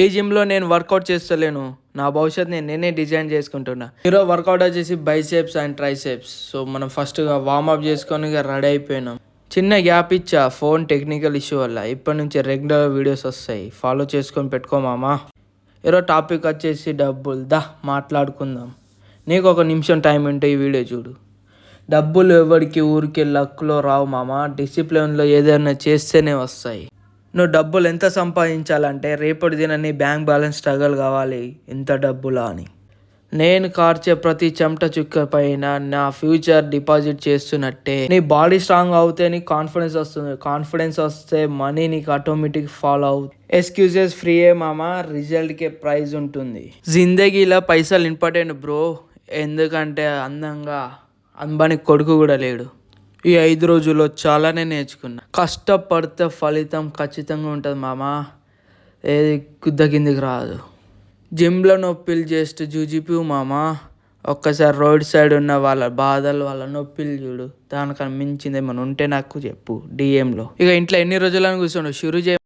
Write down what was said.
ఈ జిమ్లో నేను వర్కౌట్ చేస్తలేను, నా భవిష్యత్ నేనే డిజైన్ చేసుకుంటున్నా. ఈరోజు వర్కౌట్ వచ్చేసి బైసెప్స్ అండ్ ట్రైసెప్స్. సో మనం ఫస్ట్గా వార్మప్ చేసుకొని రెడీ అయిపోయినాం. చిన్న గ్యాప్ ఇచ్చా ఫోన్ టెక్నికల్ ఇష్యూ వల్ల. ఇప్పటి నుంచి రెగ్యులర్ వీడియోస్ వస్తాయి, ఫాలో చేసుకొని పెట్టుకోమామా. ఈరోజు టాపిక్ వచ్చేసి డబ్బులు. మాట్లాడుకుందాం. నీకు ఒక నిమిషం టైం ఉంటే ఈ వీడియో చూడు. డబ్బులు ఎవరికి ఊరికి లక్లో రావు మామా, డిసిప్లిన్లో ఏదైనా చేస్తేనే వస్తాయి. నువ్వు డబ్బులు ఎంత సంపాదించాలంటే రేపటి దిన నీ బ్యాంక్ బ్యాలెన్స్ స్ట్రగల్ కావాలి, ఇంత డబ్బులా అని. నేను కార్చే ప్రతి చెమట చుక్క పైన నా ఫ్యూచర్ డిపాజిట్ చేస్తున్నట్టే. నీ బాడీ స్ట్రాంగ్ అవుతే నీకు కాన్ఫిడెన్స్ వస్తుంది, కాన్ఫిడెన్స్ వస్తే మనీ నీకు ఆటోమేటిక్ ఫాలో అవుతుంది. ఎక్స్క్యూజెస్ ఫ్రీయే మామా, రిజల్ట్కే ప్రైజ్ ఉంటుంది. జిందగీలో పైసలు ఇంపార్టెంట్ బ్రో, ఎందుకంటే అంబానీ కొడుకు కూడా లేడు. ఈ 5 రోజుల్లో చాలానే నేర్చుకున్నా. కష్టపడితే ఫలితం ఖచ్చితంగా ఉంటుంది మామా, ఏది గుద్ద కిందికి రాదు. జిమ్లో నొప్పిలు జస్ట్ జూజిపివు మామా. ఒక్కసారి రోడ్ సైడ్ ఉన్న వాళ్ళ బాధలు, వాళ్ళ నొప్పిలు చూడు. దానికన్నా మించింది ఏమైనా ఉంటే నాకు చెప్పు డిఎంలో. ఇక ఇంట్లో ఎన్ని రోజులని కూర్చోండు, షురు చేయ.